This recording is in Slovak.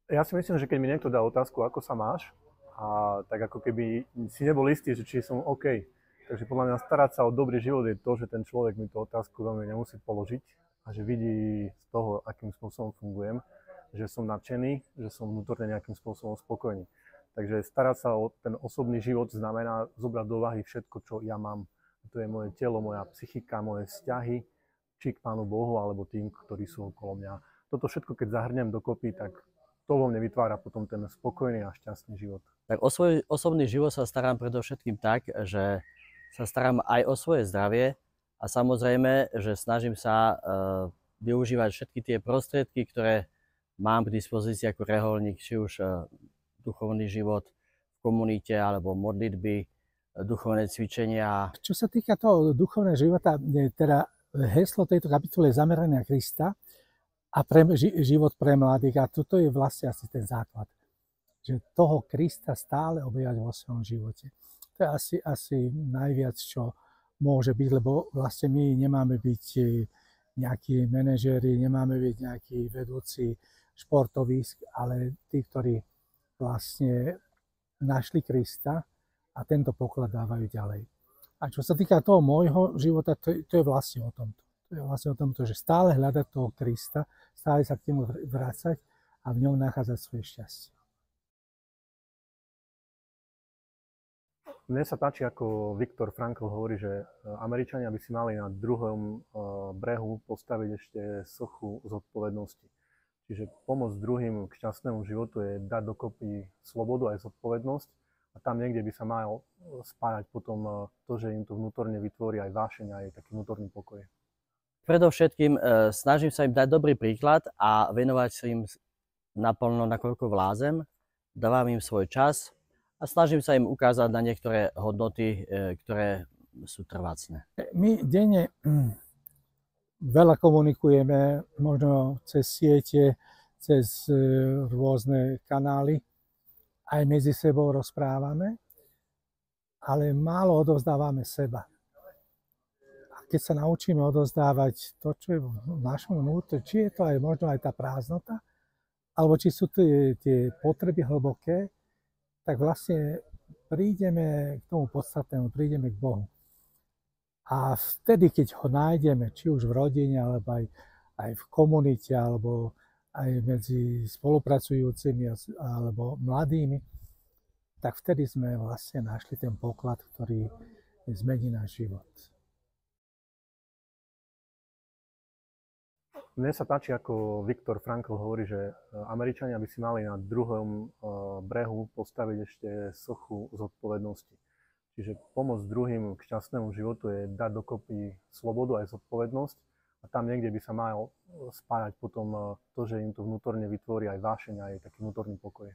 Ja si myslím, že keď mi niekto dá otázku, ako sa máš, a tak ako keby si nebol istý, že či som OK. Takže podľa mňa starať sa o dobrý život je to, že ten človek mi tú otázku veľmi nemusí položiť a že vidí z toho, akým spôsobom fungujem, že som nadšený, že som vnútorne nejakým spôsobom spokojný. Takže starať sa o ten osobný život znamená zobrať do úvahy všetko, čo ja mám. To je moje telo, moja psychika, moje vzťahy, či k Pánu Bohu, alebo tým, ktorí sú okolo mňa. Toto všetko, keď zahrnem dokopy, tak to vo mne vytvára potom ten spokojný a šťastný život. Tak o svoj osobný život sa starám predovšetkým tak, že sa starám aj o svoje zdravie a samozrejme, že snažím sa využívať všetky tie prostriedky, ktoré mám k dispozícii ako reholník, či už duchovný život v komunite alebo modlitby, duchovné cvičenia. Čo sa týka toho duchovného života, teda heslo tejto kapitoly je zamerané na Krista a život pre mladých. A toto je vlastne asi ten základ. Že toho Krista stále objavať vo svojom živote. To je asi najviac, čo môže byť, lebo vlastne my nemáme byť nejakí manažéri, nemáme byť nejakí vedúci športovísk, ale tí, ktorí vlastne našli Krista a tento poklad dávajú ďalej. A čo sa týka toho môjho života, to je vlastne o tomto. To je vlastne o tomto, že stále hľadať toho Krista, stále sa k nemu vrácať a v ňom nachádzať svoje šťastie. Mne sa páči, ako Viktor Frankl hovorí, že Američania by si mali na druhom brehu postaviť ešte sochu zodpovednosti. Čiže pomôcť druhým k šťastnému životu je dať dokopy slobodu aj zodpovednosť a tam niekde by sa mal spájať potom to, že im to vnútorne vytvorí aj vášeň, aj taký vnútorný pokoj. Predovšetkým snažím sa im dať dobrý príklad a venovať sa im naplno, nakoľko vládzem. Dávam im svoj čas a snažím sa im ukázať na niektoré hodnoty, ktoré sú trvácne. My denne veľa komunikujeme, možno cez siete, cez rôzne kanály, aj medzi sebou rozprávame, ale málo odovzdávame seba. A keď sa naučíme odovzdávať to, čo je v našom vnútri, či je to aj možno aj tá prázdnota, alebo či sú tie potreby hlboké, tak vlastne prídeme k tomu podstatnému, prídeme k Bohu. A vtedy, keď ho nájdeme, či už v rodine, alebo aj v komunite, alebo aj medzi spolupracujúcimi alebo mladými, tak vtedy sme vlastne našli ten poklad, ktorý zmení náš život. Mne sa páči, ako Viktor Frankl hovorí, že Američania by si mali na druhom brehu postaviť ešte sochu zodpovednosti. Čiže pomôcť druhým k šťastnému životu je dať dokopy slobodu aj zodpovednosť a tam niekde by sa mal spájať potom to, že im to vnútorne vytvorí aj vášeň, aj taký vnútorný pokoj.